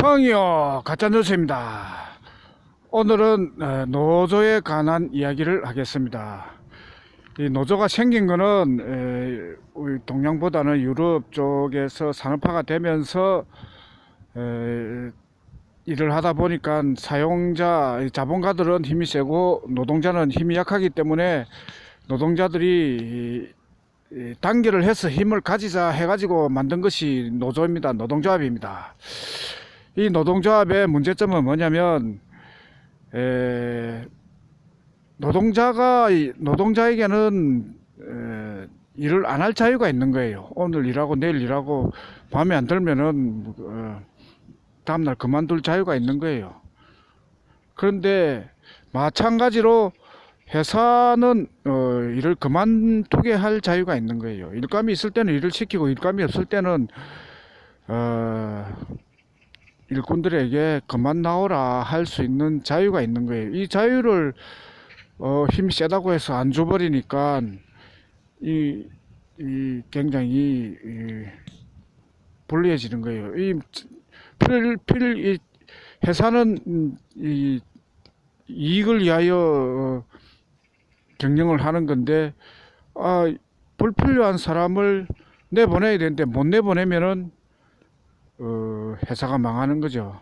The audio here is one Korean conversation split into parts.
펑이요 가짜뉴스입니다. 오늘은 노조에 관한 이야기를 하겠습니다. 이 노조가 생긴 거는 우리 동양보다는 유럽 쪽에서 산업화가 되면서 일을 하다 보니까 사용자 자본가들은 힘이 세고 노동자는 힘이 약하기 때문에 노동자들이 단결을 해서 힘을 가지자 해가지고 만든 것이 노조입니다. 노동조합입니다. 이 노동조합의 문제점은 뭐냐면 노동자에게는 일을 안 할 자유가 있는 거예요. 오늘 일하고 내일 일하고 마음에 안 들면은 다음날 그만둘 자유가 있는 거예요. 그런데 마찬가지로 회사는 일을 그만두게 할 자유가 있는 거예요. 일감이 있을 때는 일을 시키고 일감이 없을 때는 일꾼들에게 그만 나오라 할 수 있는 자유가 있는 거예요. 이 자유를 힘이 세다고 해서 안 줘버리니까 굉장히 불리해지는 거예요. 이 회사는 이익을 위하여 경영을 하는 건데 불필요한 사람을 내보내야 되는데 못 내보내면은 회사가 망하는 거죠.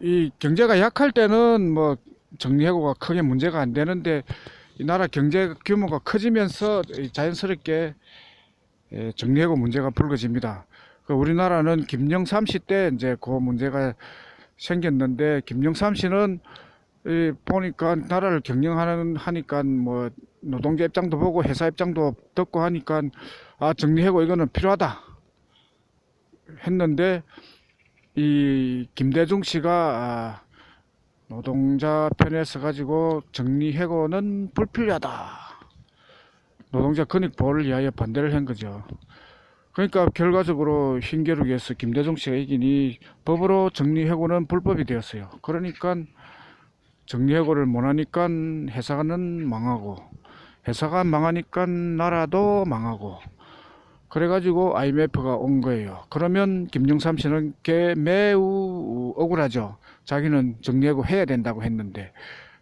이 경제가 약할 때는 뭐 정리해고가 크게 문제가 안 되는데 이 나라 경제 규모가 커지면서 자연스럽게 정리해고 문제가 불거집니다. 우리나라는 김영삼 씨 때 이제 그 문제가 생겼는데 김영삼 씨는 보니까 나라를 하니까 뭐 노동자 입장도 보고 회사 입장도 듣고 하니까 정리해고 이거는 필요하다 했는데 이 김대중 씨가 노동자 편에 서 가지고 정리해고는 불필요하다, 노동자 근익 보호를 위하여 반대를 한 거죠. 그러니까 결과적으로 흰겨루기에서 김대중 씨가 이기니 법으로 정리해고는 불법이 되었어요. 그러니까 정리해고를 못하니까 회사는 망하고, 회사가 망하니까 나라도 망하고, 그래가지고 IMF가 온 거예요. 그러면 김영삼 씨는 매우 억울하죠. 자기는 정리해고 해야 된다고 했는데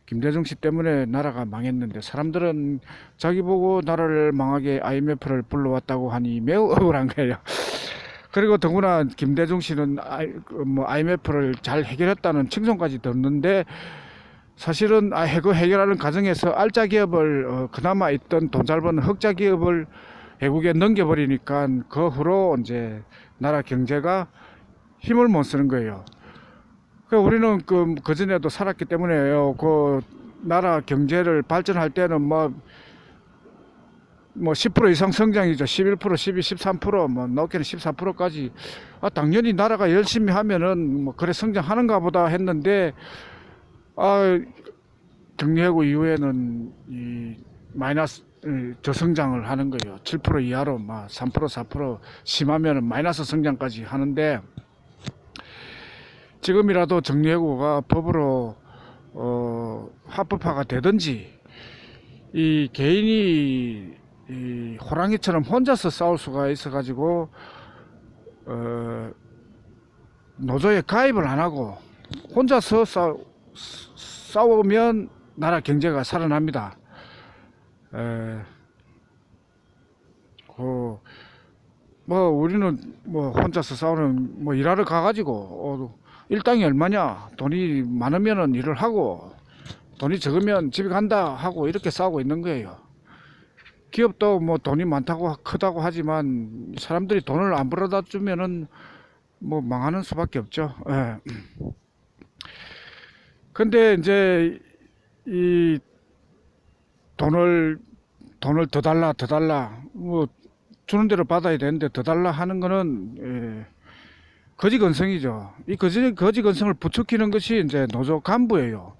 김대중 씨 때문에 나라가 망했는데 사람들은 자기 보고 나라를 망하게 IMF를 불러왔다고 하니 매우 억울한 거예요. 그리고 더구나 김대중 씨는 IMF를 잘 해결했다는 칭송까지 듣는데 사실은 그 해결하는 과정에서 알짜 기업을 그나마 있던 돈 잘 버는 흑자 기업을 외국에 넘겨버리니까 그 후로 이제 나라 경제가 힘을 못 쓰는 거예요. 우리는 그 전에도 살았기 때문에요. 그 나라 경제를 발전할 때는 뭐 10% 이상 성장이죠. 11%, 12, 13%, 높게는 14%까지. 당연히 나라가 열심히 하면은 그래 성장하는가 보다 했는데, 정리해고 이후에는 이 마이너스 저성장을 하는 거예요. 7% 이하로 3%, 4% 심하면 마이너스 성장까지 하는데, 지금이라도 정리해고가 법으로 합법화가 되든지 이 개인이 호랑이처럼 혼자서 싸울 수가 있어 가지고 노조에 가입을 안 하고 혼자서 싸우면 나라 경제가 살아납니다. 우리는 혼자서 싸우는 일하러 가가지고 일당이 얼마냐, 돈이 많으면은 일을 하고 돈이 적으면 집에 간다 하고 이렇게 싸우고 있는 거예요. 기업도 돈이 많다고 크다고 하지만 사람들이 돈을 안 벌어다 주면은 망하는 수밖에 없죠. 근데 이제 이 돈을 더 달라 주는 대로 받아야 되는데 더 달라 하는 거는 거지건성이죠. 이 거지건성을 부추기는 것이 이제 노조 간부예요.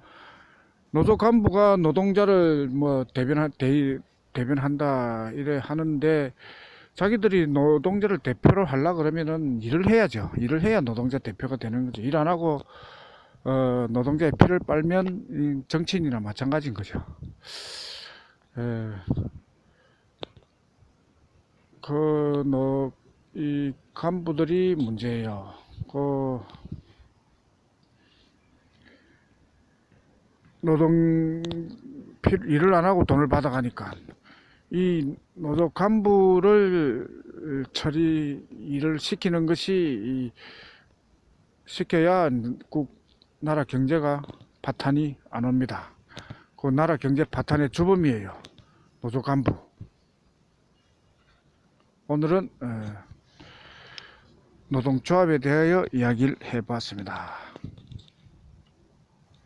노조 간부가 노동자를 대변한다 이래 하는데 자기들이 노동자를 대표로 하려 그러면은 일을 해야죠. 일을 해야 노동자 대표가 되는 거죠. 일 안 하고 노동자의 피를 빨면 정치인이나 마찬가지인 거죠. 이 간부들이 문제예요. 노동 일을 안 하고 돈을 받아가니까 이 노조 간부를 일을 시키는 것이 시켜야 나라 경제가 파탄이 안 옵니다. 그 나라 경제 파탄의 주범이에요. 노조 간부. 오늘은 노동조합에 대하여 이야기를 해봤습니다.